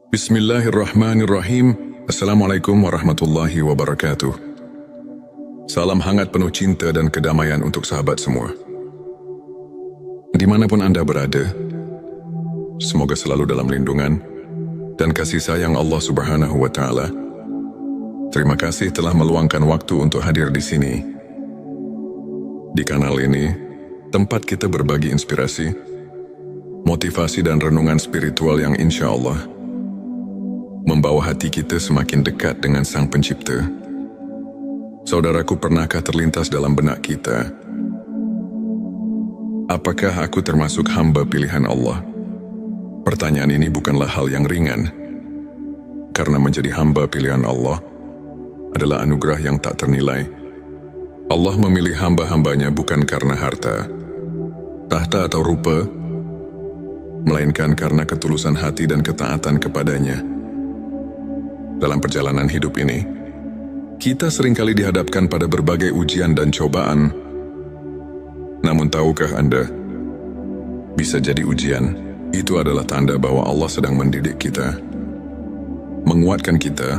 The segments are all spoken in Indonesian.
Bismillahirrahmanirrahim. Assalamualaikum warahmatullahi wabarakatuh. Salam hangat penuh cinta dan kedamaian untuk sahabat semua. Dimanapun Anda berada, semoga selalu dalam lindungan dan kasih sayang Allah Subhanahu wa Ta'ala. Terima kasih telah meluangkan waktu untuk hadir di sini. Di kanal ini, tempat kita berbagi inspirasi, motivasi dan renungan spiritual yang insya Allah membawa hati kita semakin dekat dengan Sang Pencipta. Saudaraku, pernahkah terlintas dalam benak kita, apakah aku termasuk hamba pilihan Allah? Pertanyaan ini bukanlah hal yang ringan, karena menjadi hamba pilihan Allah adalah anugerah yang tak ternilai. Allah memilih hamba-hambanya bukan karena harta, tahta atau rupa, melainkan karena ketulusan hati dan ketaatan kepadanya. Dalam perjalanan hidup ini, kita seringkali dihadapkan pada berbagai ujian dan cobaan. Namun tahukah Anda, bisa jadi ujian itu adalah tanda bahwa Allah sedang mendidik kita, menguatkan kita,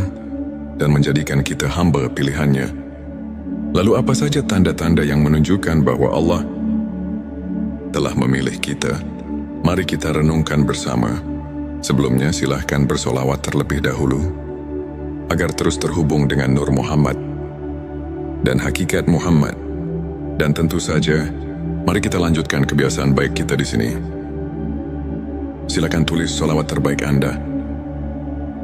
dan menjadikan kita hamba pilihannya. Lalu apa saja tanda-tanda yang menunjukkan bahwa Allah telah memilih kita? Mari kita renungkan bersama. Sebelumnya silahkan bersolawat terlebih dahulu, agar terus terhubung dengan Nur Muhammad dan hakikat Muhammad. Dan tentu saja, mari kita lanjutkan kebiasaan baik kita di sini. Silakan tulis sholawat terbaik Anda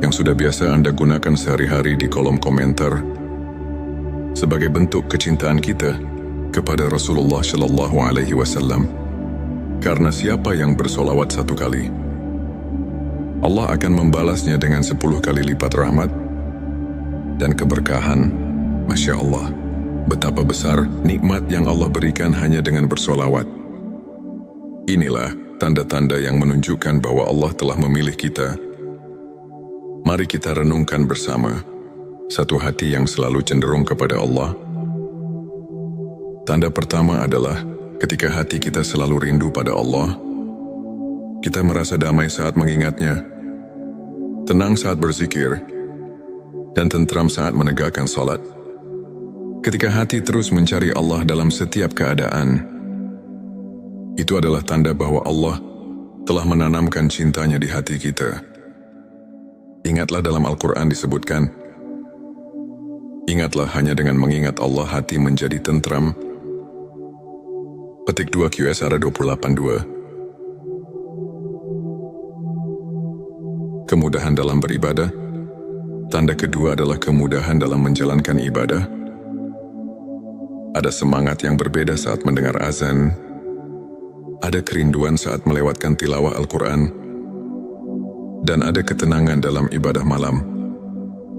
yang sudah biasa Anda gunakan sehari-hari di kolom komentar sebagai bentuk kecintaan kita kepada Rasulullah Shallallahu Alaihi Wasallam. Karena siapa yang bersolawat 1 kali, Allah akan membalasnya dengan 10 kali lipat rahmat dan keberkahan. Masya Allah, betapa besar nikmat yang Allah berikan hanya dengan bersolawat. Inilah tanda-tanda yang menunjukkan bahwa Allah telah memilih kita. Mari kita renungkan bersama. Satu hati yang selalu cenderung kepada Allah. Tanda pertama adalah ketika hati kita selalu rindu pada Allah. Kita merasa damai saat mengingatnya, tenang saat berzikir, dan tentram saat menegakkan salat. Ketika hati terus mencari Allah dalam setiap keadaan, itu adalah tanda bahwa Allah telah menanamkan cintanya di hati kita. Ingatlah dalam Al-Quran disebutkan, ingatlah hanya dengan mengingat Allah hati menjadi tentram. Petik 2 QS 28:2. Kemudahan dalam beribadah. Tanda kedua adalah kemudahan dalam menjalankan ibadah. Ada semangat yang berbeda saat mendengar azan. Ada kerinduan saat melewatkan tilawah Al-Quran. Dan ada ketenangan dalam ibadah malam.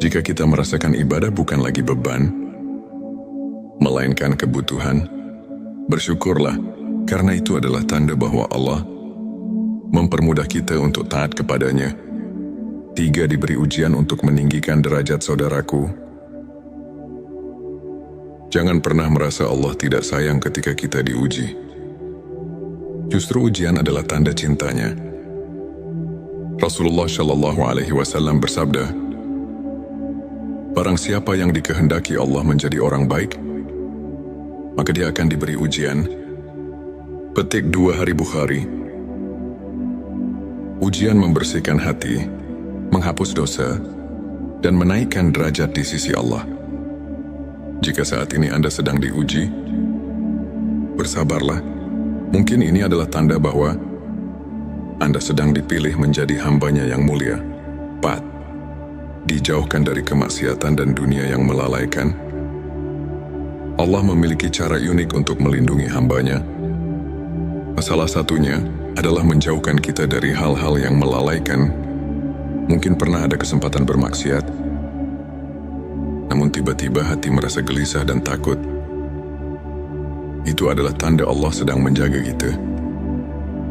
Jika kita merasakan ibadah bukan lagi beban, melainkan kebutuhan, bersyukurlah, karena itu adalah tanda bahwa Allah mempermudah kita untuk taat kepadanya. 3. Diberi ujian untuk meninggikan derajat saudaraku. Jangan pernah merasa Allah tidak sayang ketika kita diuji. Justru ujian adalah tanda cintanya. Rasulullah Shallallahu Alaihi Wasallam bersabda, barang siapa yang dikehendaki Allah menjadi orang baik, maka dia akan diberi ujian. Petik 2 Hari Bukhari. Ujian membersihkan hati, menghapus dosa, dan menaikkan derajat di sisi Allah. Jika saat ini Anda sedang diuji, bersabarlah. Mungkin ini adalah tanda bahwa Anda sedang dipilih menjadi hambanya yang mulia. 4. Dijauhkan dari kemaksiatan dan dunia yang melalaikan. Allah memiliki cara unik untuk melindungi hambanya. Salah satunya adalah menjauhkan kita dari hal-hal yang melalaikan. Mungkin pernah ada kesempatan bermaksiat, namun tiba-tiba hati merasa gelisah dan takut. Itu adalah tanda Allah sedang menjaga kita.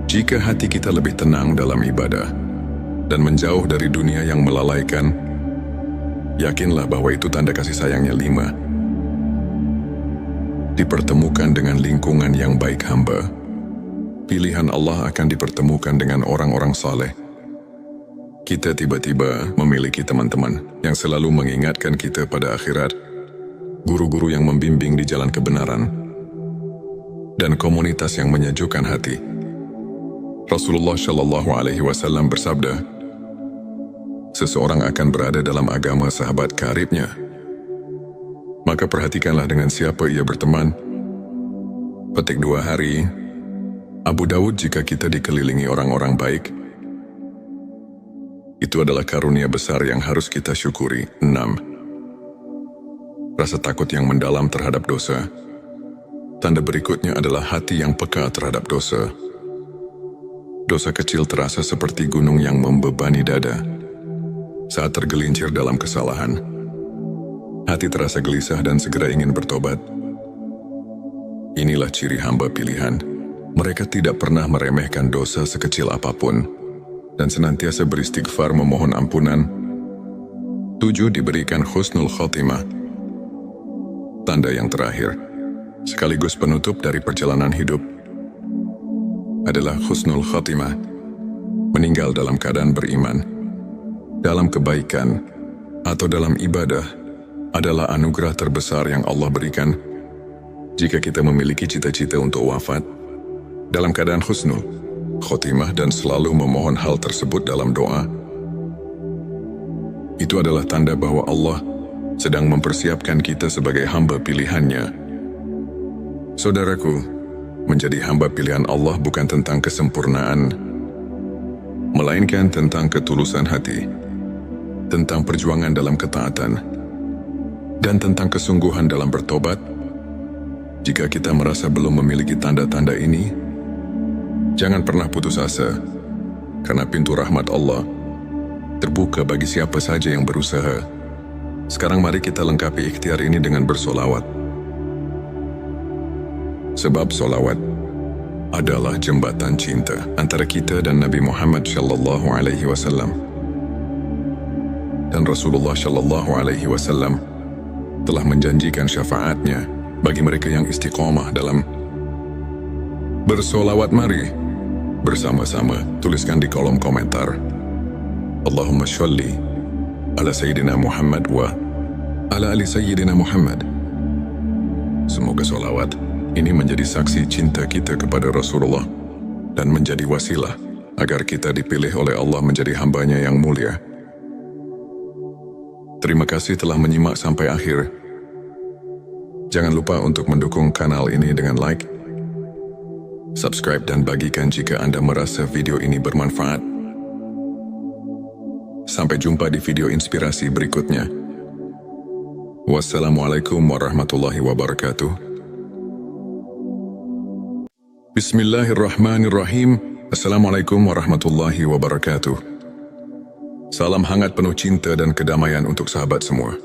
Jika hati kita lebih tenang dalam ibadah dan menjauh dari dunia yang melalaikan, yakinlah bahwa itu tanda kasih sayangnya. 5. Dipertemukan dengan lingkungan yang baik hamba. Pilihan Allah akan dipertemukan dengan orang-orang saleh. Kita tiba-tiba memiliki teman-teman yang selalu mengingatkan kita pada akhirat, guru-guru yang membimbing di jalan kebenaran, dan komunitas yang menyejukkan hati. Rasulullah Shallallahu Alaihi Wasallam bersabda, seseorang akan berada dalam agama sahabat karibnya. Maka perhatikanlah dengan siapa ia berteman. Petik 2 hari, Abu Dawud, jika kita dikelilingi orang-orang baik, itu adalah karunia besar yang harus kita syukuri. 6. Rasa takut yang mendalam terhadap dosa. Tanda berikutnya adalah hati yang peka terhadap dosa. Dosa kecil terasa seperti gunung yang membebani dada. Saat tergelincir dalam kesalahan, hati terasa gelisah dan segera ingin bertobat. Inilah ciri hamba pilihan. Mereka tidak pernah meremehkan dosa sekecil apapun dan senantiasa beristighfar memohon ampunan. 7. Diberikan husnul khotimah. Tanda yang terakhir, sekaligus penutup dari perjalanan hidup, adalah husnul khotimah. Meninggal dalam keadaan beriman, dalam kebaikan, atau dalam ibadah adalah anugerah terbesar yang Allah berikan. Jika kita memiliki cita-cita untuk wafat dalam keadaan husnul khotimah dan selalu memohon hal tersebut dalam doa, itu adalah tanda bahwa Allah sedang mempersiapkan kita sebagai hamba pilihannya. Saudaraku, menjadi hamba pilihan Allah bukan tentang kesempurnaan, melainkan tentang ketulusan hati, tentang perjuangan dalam ketaatan, dan tentang kesungguhan dalam bertobat. Jika kita merasa belum memiliki tanda-tanda ini, jangan pernah putus asa, karena pintu rahmat Allah terbuka bagi siapa saja yang berusaha. Sekarang mari kita lengkapi ikhtiar ini dengan bersolawat. Sebab solawat adalah jembatan cinta antara kita dan Nabi Muhammad Shallallahu Alaihi Wasallam. Dan Rasulullah Shallallahu Alaihi Wasallam telah menjanjikan syafaatnya bagi mereka yang istiqomah dalam bersolawat. Mari bersama-sama tuliskan di kolom komentar, Allahumma sholli ala Sayyidina Muhammad wa ala ali Sayyidina Muhammad. Semoga solawat ini menjadi saksi cinta kita kepada Rasulullah dan menjadi wasilah agar kita dipilih oleh Allah menjadi hambanya yang mulia. Terima kasih telah menyimak sampai akhir. Jangan lupa untuk mendukung kanal ini dengan like, subscribe, dan bagikan jika Anda merasa video ini bermanfaat. Sampai jumpa di video inspirasi berikutnya. Wassalamualaikum warahmatullahi wabarakatuh. Bismillahirrahmanirrahim. Assalamualaikum warahmatullahi wabarakatuh. Salam hangat penuh cinta dan kedamaian untuk sahabat semua.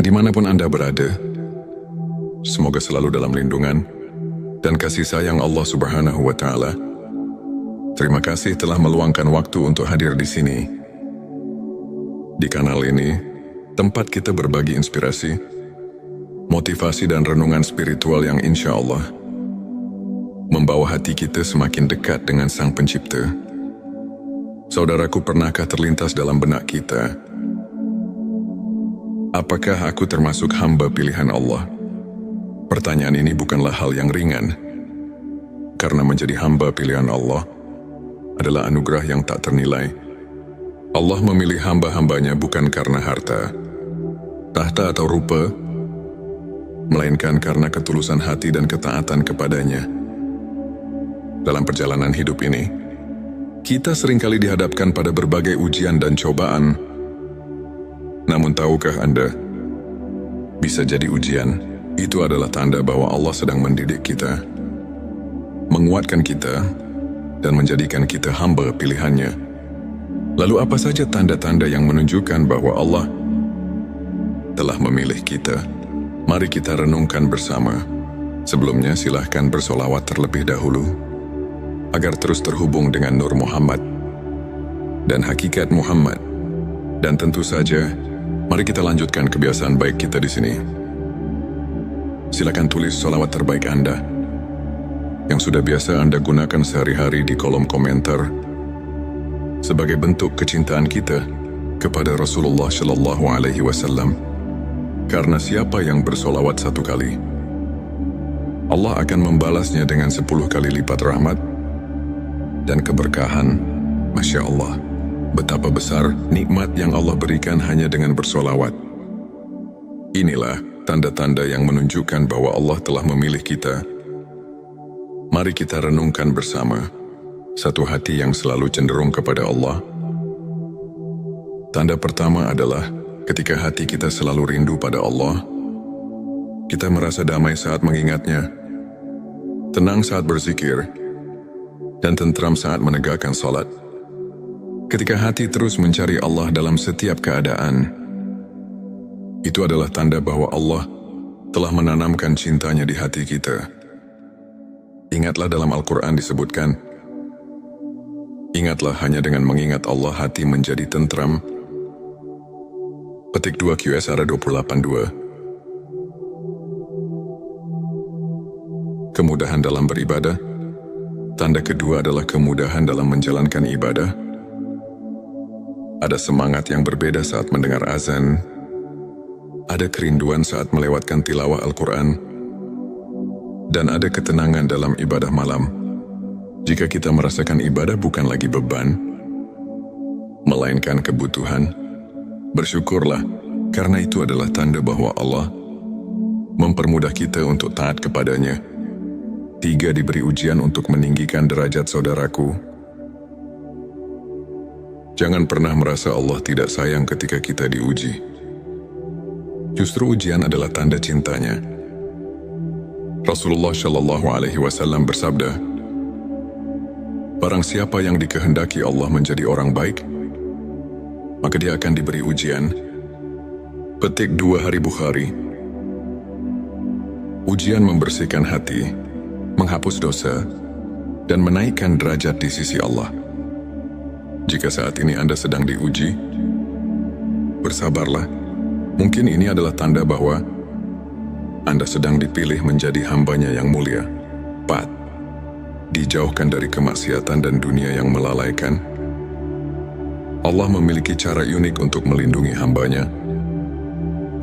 Dimanapun Anda berada, semoga selalu dalam lindungan dan kasih sayang Allah Subhanahu wa Ta'ala. Terima kasih telah meluangkan waktu untuk hadir di sini. Di kanal ini, tempat kita berbagi inspirasi, motivasi, dan renungan spiritual yang insya Allah membawa hati kita semakin dekat dengan Sang Pencipta. Saudaraku, pernahkah terlintas dalam benak kita, apakah aku termasuk hamba pilihan Allah? Pertanyaan ini bukanlah hal yang ringan, karena menjadi hamba pilihan Allah adalah anugerah yang tak ternilai. Allah memilih hamba-hambanya bukan karena harta, tahta, atau rupa, melainkan karena ketulusan hati dan ketaatan kepadanya. Dalam perjalanan hidup ini, kita seringkali dihadapkan pada berbagai ujian dan cobaan. Namun tahukah Anda, bisa jadi ujian itu adalah tanda bahwa Allah sedang mendidik kita, menguatkan kita, dan menjadikan kita hamba pilihannya. Lalu apa saja tanda-tanda yang menunjukkan bahwa Allah telah memilih kita? Mari kita renungkan bersama. Sebelumnya silahkan bersolawat terlebih dahulu, agar terus terhubung dengan Nur Muhammad dan hakikat Muhammad. Dan tentu saja, mari kita lanjutkan kebiasaan baik kita di sini. Silakan tulis solawat terbaik Anda yang sudah biasa Anda gunakan sehari-hari di kolom komentar. sebagai bentuk kecintaan kita kepada Rasulullah Shallallahu Alaihi Wasallam. Karena siapa yang bersolawat 1 kali, Allah akan membalasnya dengan 10 kali lipat rahmat dan keberkahan. Masya Allah, betapa besar nikmat yang Allah berikan hanya dengan bersolawat. Inilah tanda-tanda yang menunjukkan bahwa Allah telah memilih kita. Mari kita renungkan bersama satu hati yang selalu cenderung kepada Allah. Tanda pertama adalah ketika hati kita selalu rindu pada Allah. Kita merasa damai saat mengingatnya, tenang saat berzikir, dan tentram saat menegakkan salat. Ketika hati terus mencari Allah dalam setiap keadaan, itu adalah tanda bahwa Allah telah menanamkan cintanya di hati kita. Ingatlah dalam Al-Quran disebutkan, ingatlah hanya dengan mengingat Allah hati menjadi tentram. Petik 2 QSR 28.2. Kemudahan dalam beribadah. Tanda kedua adalah kemudahan dalam menjalankan ibadah. Ada semangat yang berbeda saat mendengar azan. Ada kerinduan saat melewatkan tilawah Al-Quran. Dan ada ketenangan dalam ibadah malam. Jika kita merasakan ibadah bukan lagi beban, melainkan kebutuhan, bersyukurlah, karena itu adalah tanda bahwa Allah mempermudah kita untuk taat kepadanya. 3. Diberi ujian untuk meninggikan derajat saudaraku. Jangan pernah merasa Allah tidak sayang ketika kita diuji. Justru ujian adalah tanda cintanya. Rasulullah Shallallahu Alaihi Wasallam bersabda, barang siapa yang dikehendaki Allah menjadi orang baik, maka dia akan diberi ujian. Petik 2 Hari Bukhari. Ujian membersihkan hati, menghapus dosa, dan menaikkan derajat di sisi Allah. Jika saat ini Anda sedang diuji, bersabarlah. Mungkin ini adalah tanda bahwa Anda sedang dipilih menjadi hambanya yang mulia. 4. Dijauhkan dari kemaksiatan dan dunia yang melalaikan. Allah memiliki cara unik untuk melindungi hambanya.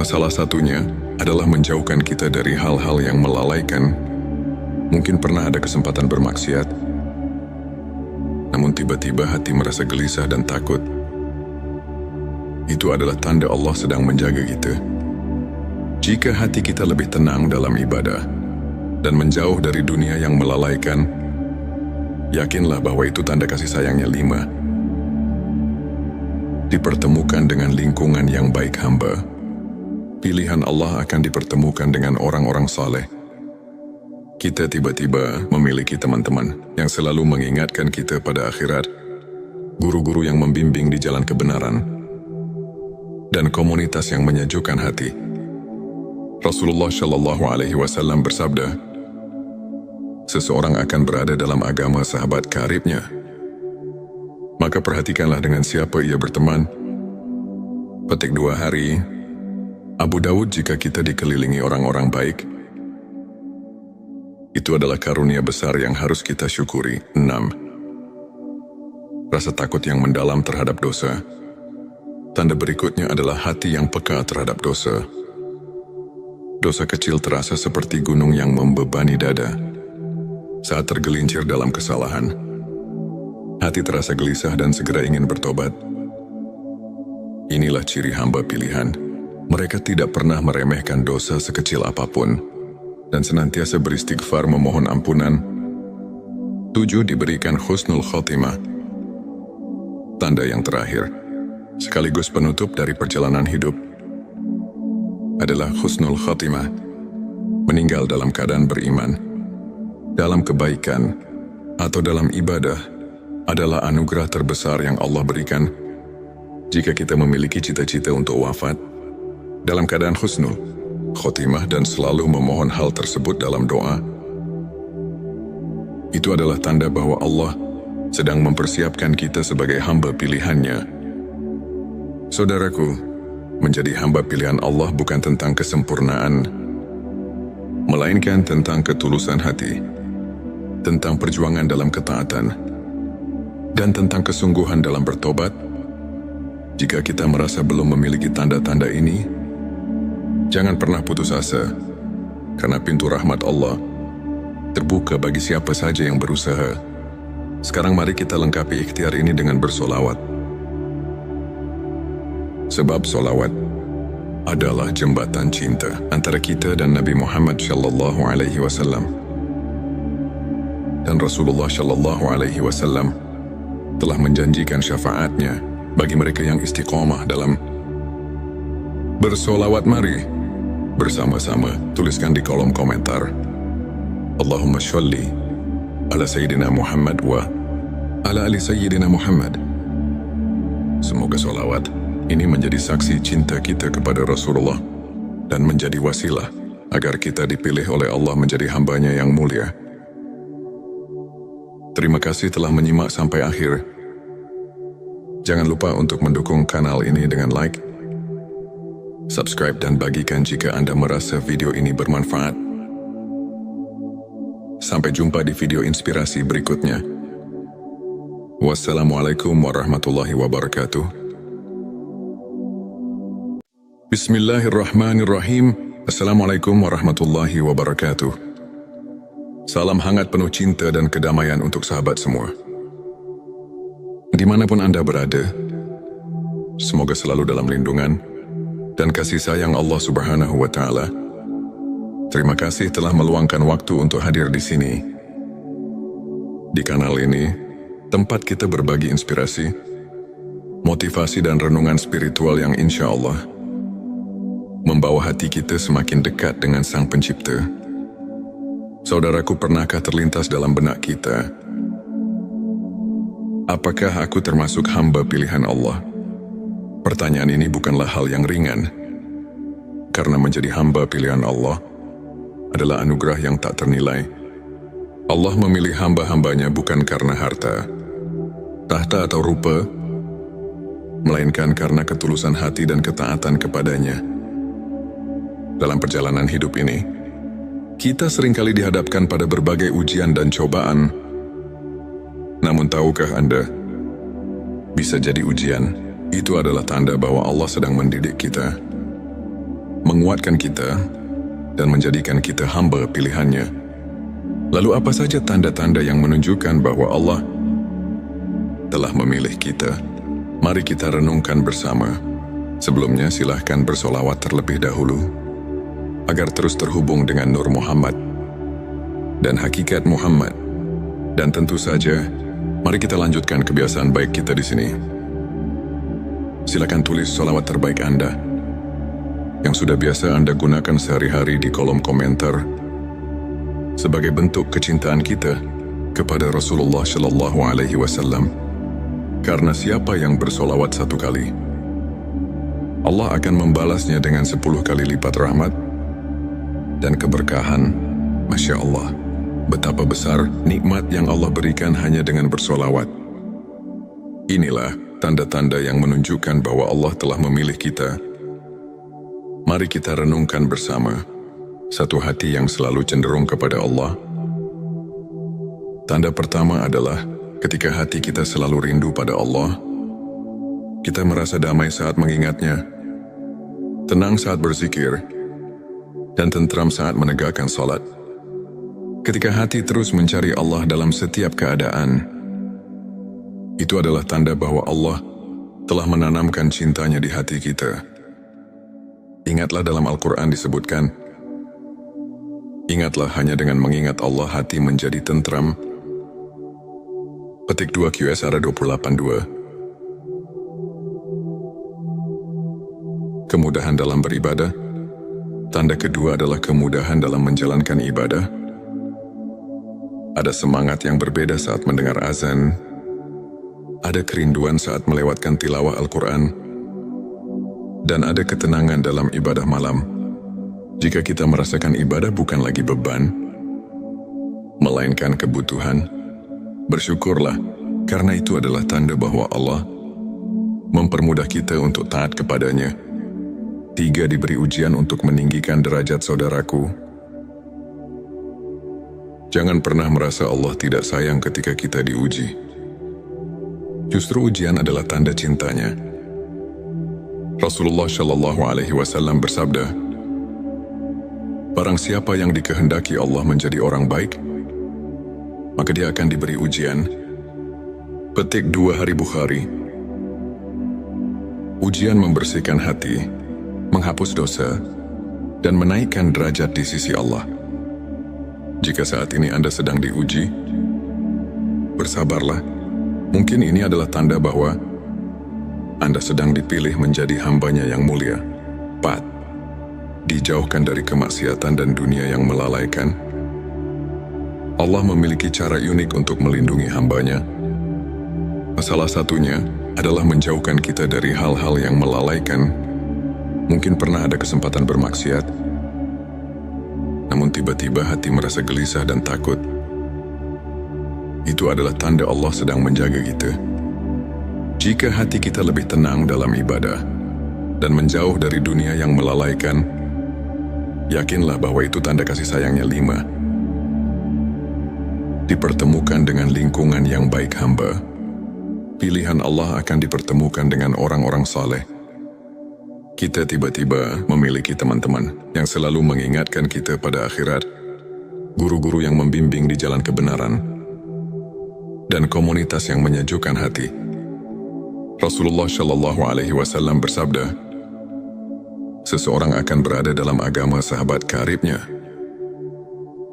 Salah satunya adalah menjauhkan kita dari hal-hal yang melalaikan. Mungkin pernah ada kesempatan bermaksiat, namun tiba-tiba hati merasa gelisah dan takut. Itu adalah tanda Allah sedang menjaga kita. Jika hati kita lebih tenang dalam ibadah dan menjauh dari dunia yang melalaikan, yakinlah bahwa itu tanda kasih sayangnya. 5. Dipertemukan dengan lingkungan yang baik hamba. Pilihan Allah akan dipertemukan dengan orang-orang saleh. Kita tiba-tiba memiliki teman-teman yang selalu mengingatkan kita pada akhirat, guru-guru yang membimbing di jalan kebenaran, dan komunitas yang menyejukkan hati. Rasulullah Shallallahu Alaihi Wasallam bersabda, seseorang akan berada dalam agama sahabat karibnya. Maka perhatikanlah dengan siapa ia berteman. Petik 2 Hari. Abu Dawud. Jika kita dikelilingi orang-orang baik, itu adalah karunia besar yang harus kita syukuri. 6. Rasa takut yang mendalam terhadap dosa. Tanda berikutnya adalah hati yang peka terhadap dosa. Dosa kecil terasa seperti gunung yang membebani dada. Saat tergelincir dalam kesalahan, hati terasa gelisah dan segera ingin bertobat. Inilah ciri hamba pilihan. Mereka tidak pernah meremehkan dosa sekecil apapun dan senantiasa beristighfar memohon ampunan. 7. Diberikan husnul khotimah. Tanda yang terakhir, sekaligus penutup dari perjalanan hidup, adalah husnul khotimah. Meninggal dalam keadaan beriman, dalam kebaikan, atau dalam ibadah adalah anugerah terbesar yang Allah berikan. Jika kita memiliki cita-cita untuk wafat dalam keadaan husnul khotimah dan selalu memohon hal tersebut dalam doa, itu adalah tanda bahwa Allah sedang mempersiapkan kita sebagai hamba pilihannya. Saudaraku, menjadi hamba pilihan Allah bukan tentang kesempurnaan, melainkan tentang ketulusan hati, tentang perjuangan dalam ketaatan, dan tentang kesungguhan dalam bertobat. Jika kita merasa belum memiliki tanda-tanda ini, jangan pernah putus asa, karena pintu rahmat Allah terbuka bagi siapa saja yang berusaha. Sekarang mari kita lengkapi ikhtiar ini dengan bersolawat. Sebab solawat adalah jembatan cinta antara kita dan Nabi Muhammad SAW. Dan Rasulullah SAW telah menjanjikan syafaatnya bagi mereka yang istiqomah dalam bersolawat. Mari bersama-sama tuliskan di kolom komentar, Allahumma sholli ala Sayyidina Muhammad wa ala ali Sayyidina Muhammad. Semoga solawat ini menjadi saksi cinta kita kepada Rasulullah dan menjadi wasilah agar kita dipilih oleh Allah menjadi hambanya yang mulia. Terima kasih telah menyimak sampai akhir. Jangan lupa untuk mendukung kanal ini dengan like, subscribe dan bagikan jika Anda merasa video ini bermanfaat. Sampai jumpa di video inspirasi berikutnya. Wassalamualaikum warahmatullahi wabarakatuh. Bismillahirrahmanirrahim. Assalamualaikum warahmatullahi wabarakatuh. Salam hangat penuh cinta dan kedamaian untuk sahabat semua. Dimanapun Anda berada, semoga selalu dalam lindungan dan kasih sayang Allah Subhanahu wa Ta'ala. Terima kasih telah meluangkan waktu untuk hadir di sini. Di kanal ini, tempat kita berbagi inspirasi, motivasi dan renungan spiritual yang insya Allah membawa hati kita semakin dekat dengan Sang Pencipta. Saudaraku, pernahkah terlintas dalam benak kita, apakah aku termasuk hamba pilihan Allah? Pertanyaan ini bukanlah hal yang ringan, karena menjadi hamba pilihan Allah adalah anugerah yang tak ternilai. Allah memilih hamba-hambanya bukan karena harta, tahta atau rupa, melainkan karena ketulusan hati dan ketaatan kepadanya. Dalam perjalanan hidup ini, kita seringkali dihadapkan pada berbagai ujian dan cobaan. Namun tahukah Anda, bisa jadi ujian itu adalah tanda bahwa Allah sedang mendidik kita, menguatkan kita, dan menjadikan kita hamba pilihannya. Lalu apa saja tanda-tanda yang menunjukkan bahwa Allah telah memilih kita? Mari kita renungkan bersama. Sebelumnya silahkan bersolawat terlebih dahulu, agar terus terhubung dengan Nur Muhammad dan hakikat Muhammad. Dan tentu saja, mari kita lanjutkan kebiasaan baik kita di sini. Silakan tulis solawat terbaik Anda yang sudah biasa Anda gunakan sehari-hari di kolom komentar sebagai bentuk kecintaan kita kepada Rasulullah SAW. Karena siapa yang bersolawat 1 kali, Allah akan membalasnya dengan 10 kali lipat rahmat dan keberkahan. Masya Allah, betapa besar nikmat yang Allah berikan hanya dengan bersolawat. Inilah tanda-tanda yang menunjukkan bahwa Allah telah memilih kita. Mari kita renungkan bersama. Satu hati yang selalu cenderung kepada Allah. Tanda pertama adalah ketika hati kita selalu rindu pada Allah. Kita merasa damai saat mengingatnya, tenang saat berzikir, dan tentram saat menegakkan salat. Ketika hati terus mencari Allah dalam setiap keadaan, itu adalah tanda bahwa Allah telah menanamkan cintanya di hati kita. Ingatlah dalam Al-Quran disebutkan, ingatlah hanya dengan mengingat Allah hati menjadi tentram. Petik 2 QSR 28.2. Kemudahan dalam beribadah. Tanda kedua adalah kemudahan dalam menjalankan ibadah. Ada semangat yang berbeda saat mendengar azan. Ada kerinduan saat melewatkan tilawah Al-Quran. Dan ada ketenangan dalam ibadah malam. Jika kita merasakan ibadah bukan lagi beban, melainkan kebutuhan, bersyukurlah, karena itu adalah tanda bahwa Allah mempermudah kita untuk taat kepadanya. 3. Diberi ujian untuk meninggikan derajat saudaraku. Jangan pernah merasa Allah tidak sayang ketika kita diuji. Justru ujian adalah tanda cintanya. Rasulullah Shallallahu Alaihi Wasallam bersabda, "Barang siapa yang dikehendaki Allah menjadi orang baik, maka dia akan diberi ujian." Petik 2 Hari Bukhari. Ujian membersihkan hati, menghapus dosa, dan menaikkan derajat di sisi Allah. Jika saat ini Anda sedang diuji, bersabarlah. Mungkin ini adalah tanda bahwa Anda sedang dipilih menjadi hambanya yang mulia. 4. Dijauhkan dari kemaksiatan dan dunia yang melalaikan. Allah memiliki cara unik untuk melindungi hambanya. Salah satunya adalah menjauhkan kita dari hal-hal yang melalaikan. Mungkin pernah ada kesempatan bermaksiat, namun tiba-tiba hati merasa gelisah dan takut. Itu adalah tanda Allah sedang menjaga kita. Jika hati kita lebih tenang dalam ibadah dan menjauh dari dunia yang melalaikan, yakinlah bahwa itu tanda kasih sayangnya. 5. Dipertemukan dengan lingkungan yang baik hamba. Pilihan Allah akan dipertemukan dengan orang-orang saleh. Kita tiba-tiba memiliki teman-teman yang selalu mengingatkan kita pada akhirat, guru-guru yang membimbing di jalan kebenaran, dan komunitas yang menyejukkan hati. Rasulullah Shallallahu Alaihi Wasallam bersabda, "Seseorang akan berada dalam agama sahabat karibnya.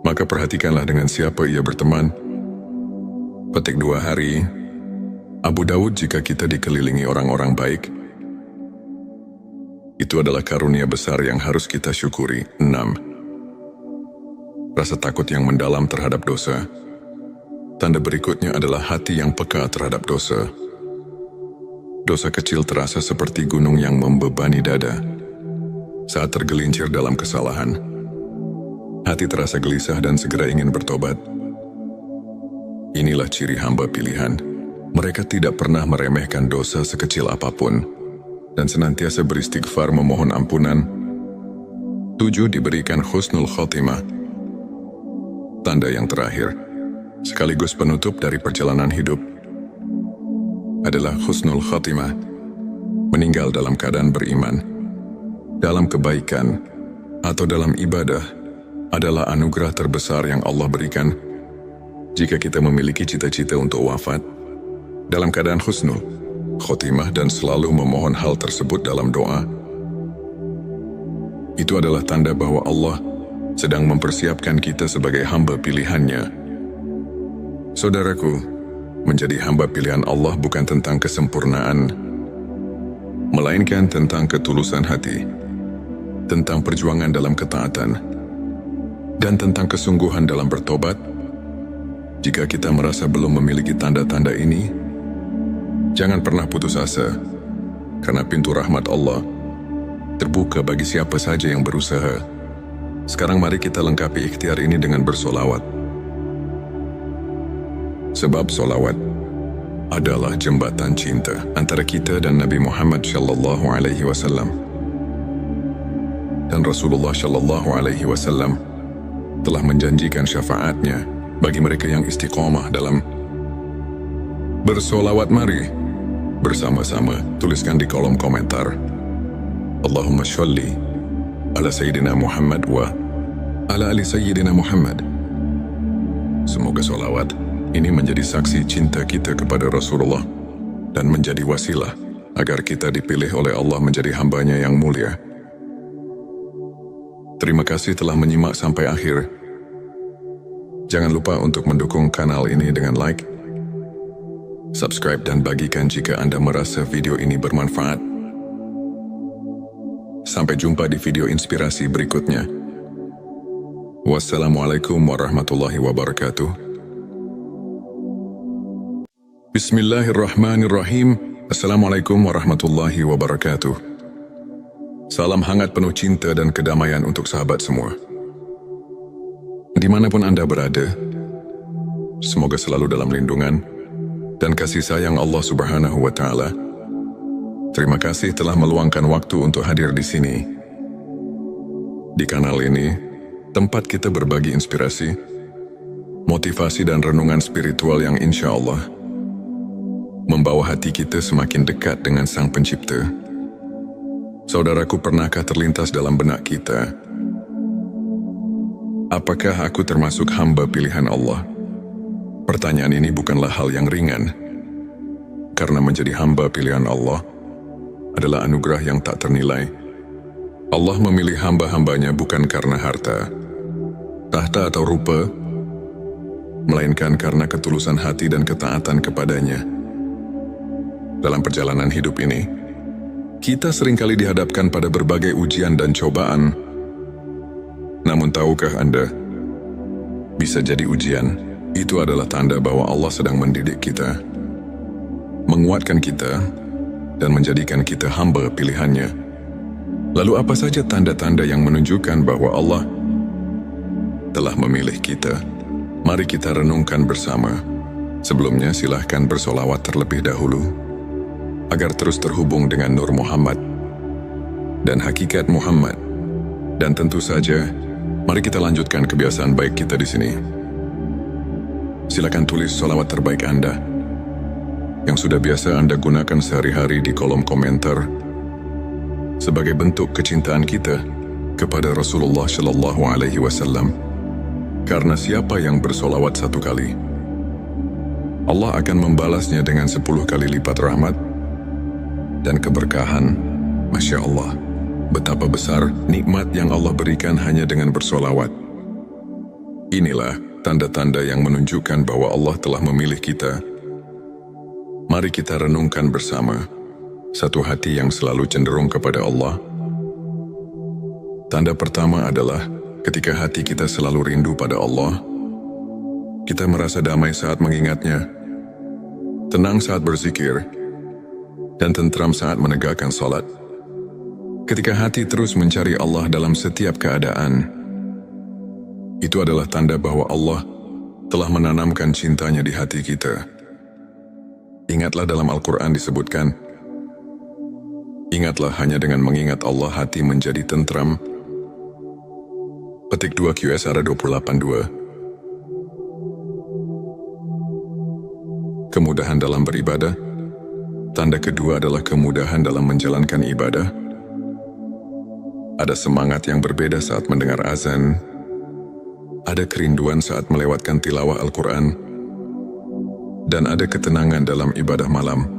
Maka perhatikanlah dengan siapa ia berteman." Petik 2 Hari. Abu Dawud, jika kita dikelilingi orang-orang baik, itu adalah karunia besar yang harus kita syukuri. 6. Rasa takut yang mendalam terhadap dosa. Tanda berikutnya adalah hati yang peka terhadap dosa. Dosa kecil terasa seperti gunung yang membebani dada. Saat tergelincir dalam kesalahan, hati terasa gelisah dan segera ingin bertobat. Inilah ciri hamba pilihan. Mereka tidak pernah meremehkan dosa sekecil apapun dan senantiasa beristighfar memohon ampunan. 7. Diberikan husnul khotimah. Tanda yang terakhir, sekaligus penutup dari perjalanan hidup, adalah husnul khotimah. Meninggal dalam keadaan beriman, dalam kebaikan, atau dalam ibadah adalah anugerah terbesar yang Allah berikan. Jika kita memiliki cita-cita untuk wafat dalam keadaan husnul khotimah dan selalu memohon hal tersebut dalam doa, itu adalah tanda bahwa Allah sedang mempersiapkan kita sebagai hamba pilihannya. Saudaraku, menjadi hamba pilihan Allah bukan tentang kesempurnaan, melainkan tentang ketulusan hati, tentang perjuangan dalam ketaatan, dan tentang kesungguhan dalam bertobat. Jika kita merasa belum memiliki tanda-tanda ini, jangan pernah putus asa, karena pintu rahmat Allah terbuka bagi siapa saja yang berusaha. Sekarang mari kita lengkapi ikhtiar ini dengan bersolawat. Sebab solawat adalah jembatan cinta antara kita dan Nabi Muhammad Shallallahu Alaihi Wasallam. Dan Rasulullah Shallallahu Alaihi Wasallam telah menjanjikan syafaatnya bagi mereka yang istiqomah dalam bersolawat. Mari bersama-sama tuliskan di kolom komentar, Allahumma sholli ala Sayyidina Muhammad wa ala ali Sayyidina Muhammad. Semoga solawat ini menjadi saksi cinta kita kepada Rasulullah dan menjadi wasilah agar kita dipilih oleh Allah menjadi hambanya yang mulia. Terima kasih telah menyimak sampai akhir. Jangan lupa untuk mendukung kanal ini dengan like, subscribe, dan bagikan jika Anda merasa video ini bermanfaat. Sampai jumpa di video inspirasi berikutnya. Wassalamualaikum warahmatullahi wabarakatuh. Bismillahirrahmanirrahim. Assalamualaikum warahmatullahi wabarakatuh. Salam hangat penuh cinta dan kedamaian untuk sahabat semua. Dimanapun Anda berada, semoga selalu dalam lindungan dan kasih sayang Allah Subhanahu wa Ta'ala. Terima kasih telah meluangkan waktu untuk hadir di sini. Di kanal ini, tempat kita berbagi inspirasi, motivasi, dan renungan spiritual yang insya Allah membawa hati kita semakin dekat dengan Sang Pencipta. Saudaraku, pernahkah terlintas dalam benak kita, apakah aku termasuk hamba pilihan Allah? Pertanyaan ini bukanlah hal yang ringan, karena menjadi hamba pilihan Allah adalah anugerah yang tak ternilai. Allah memilih hamba-hambanya bukan karena harta, tahta atau rupa, melainkan karena ketulusan hati dan ketaatan kepadanya. Dalam perjalanan hidup ini, kita seringkali dihadapkan pada berbagai ujian dan cobaan. Namun tahukah Anda, bisa jadi ujian itu adalah tanda bahwa Allah sedang mendidik kita, menguatkan kita, dan menjadikan kita hamba pilihannya. Lalu apa saja tanda-tanda yang menunjukkan bahwa Allah telah memilih kita? Mari kita renungkan bersama. Sebelumnya silahkan bersolawat terlebih dahulu, agar terus terhubung dengan Nur Muhammad dan hakikat Muhammad. Dan tentu saja, mari kita lanjutkan kebiasaan baik kita di sini. Silakan tulis solawat terbaik Anda yang sudah biasa Anda gunakan sehari-hari di kolom komentar sebagai bentuk kecintaan kita kepada Rasulullah Shallallahu Alaihi Wasallam. Karena siapa yang bersolawat 1 kali, Allah akan membalasnya dengan 10 kali lipat rahmat dan keberkahan. Masya Allah, betapa besar nikmat yang Allah berikan hanya dengan bersolawat. Inilah tanda-tanda yang menunjukkan bahwa Allah telah memilih kita. Mari kita renungkan bersama. Satu hati yang selalu cenderung kepada Allah. Tanda pertama adalah ketika hati kita selalu rindu pada Allah. Kita merasa damai saat mengingatnya, tenang saat berzikir, dan tentram saat menegakkan salat. Ketika hati terus mencari Allah dalam setiap keadaan, itu adalah tanda bahwa Allah telah menanamkan cintanya di hati kita. Ingatlah dalam Al-Quran disebutkan, ingatlah hanya dengan mengingat Allah hati menjadi tentram. Petik 2 QSR 28:2. Kemudahan dalam beribadah. Tanda kedua adalah kemudahan dalam menjalankan ibadah. Ada semangat yang berbeda saat mendengar azan. Ada kerinduan saat melewatkan tilawah Al-Quran. Dan ada ketenangan dalam ibadah malam.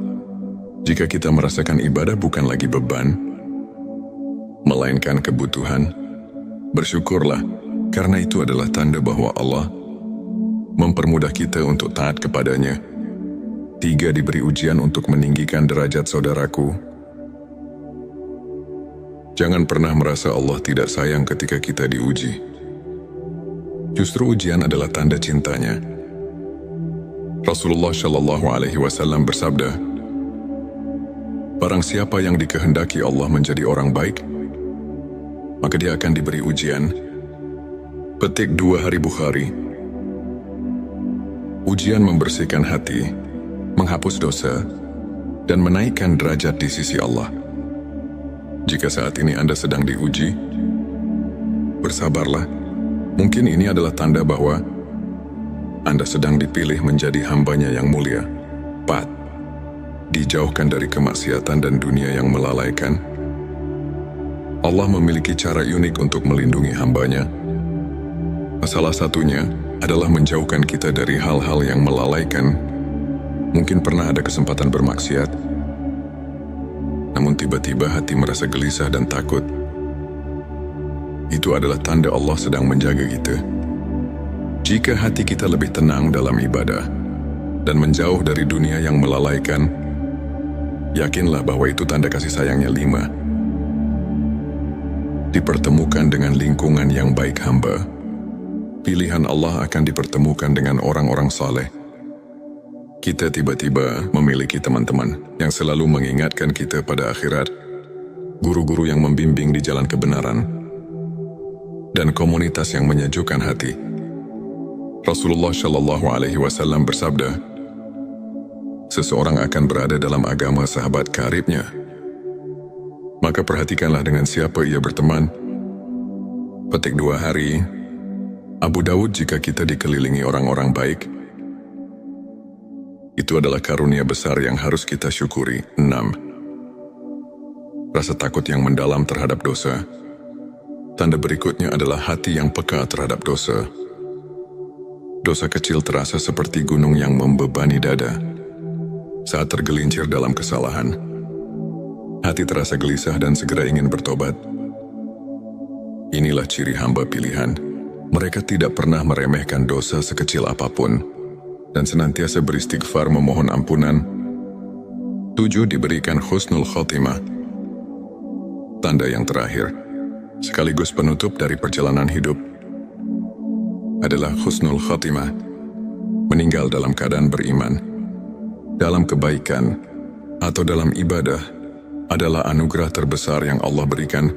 Jika kita merasakan ibadah bukan lagi beban, melainkan kebutuhan, bersyukurlah, karena itu adalah tanda bahwa Allah mempermudah kita untuk taat kepadanya. 3. Diberi ujian untuk meninggikan derajat saudaraku. Jangan pernah merasa Allah tidak sayang ketika kita diuji. Justru ujian adalah tanda cintanya. Rasulullah Shallallahu Alaihi Wasallam bersabda, barang siapa yang dikehendaki Allah menjadi orang baik, maka dia akan diberi ujian. Petik 2 Hari Bukhari. Ujian membersihkan hati, menghapus dosa, dan menaikkan derajat di sisi Allah. Jika saat ini Anda sedang diuji, bersabarlah. Mungkin ini adalah tanda bahwa Anda sedang dipilih menjadi hambanya yang mulia. 4. Dijauhkan dari kemaksiatan dan dunia yang melalaikan. Allah memiliki cara unik untuk melindungi hambanya. Salah satunya adalah menjauhkan kita dari hal-hal yang melalaikan. Mungkin pernah ada kesempatan bermaksiat, namun tiba-tiba hati merasa gelisah dan takut. Itu adalah tanda Allah sedang menjaga kita. Jika hati kita lebih tenang dalam ibadah dan menjauh dari dunia yang melalaikan, yakinlah bahwa itu tanda kasih sayangnya. 5. Dipertemukan dengan lingkungan yang baik hamba. Pilihan Allah akan dipertemukan dengan orang-orang saleh. Kita tiba-tiba memiliki teman-teman yang selalu mengingatkan kita pada akhirat, guru-guru yang membimbing di jalan kebenaran, dan komunitas yang menyejukkan hati. Rasulullah Shallallahu Alaihi Wasallam bersabda, seseorang akan berada dalam agama sahabat karibnya. Maka perhatikanlah dengan siapa ia berteman. Petik 2 Hari Abu Daud. Jika kita dikelilingi orang-orang baik, Itu adalah karunia besar yang harus kita syukuri. 6. Rasa takut yang mendalam terhadap dosa. Tanda berikutnya adalah hati yang peka terhadap dosa. Dosa kecil terasa seperti gunung yang membebani dada. Saat tergelincir dalam kesalahan, hati terasa gelisah dan segera ingin bertobat. Inilah ciri hamba pilihan. Mereka tidak pernah meremehkan dosa sekecil apapun dan senantiasa beristighfar memohon ampunan. 7. Diberikan husnul khotimah. Tanda yang terakhir, sekaligus penutup dari perjalanan hidup, adalah husnul khotimah, meninggal dalam keadaan beriman, dalam kebaikan, atau dalam ibadah, adalah anugerah terbesar yang Allah berikan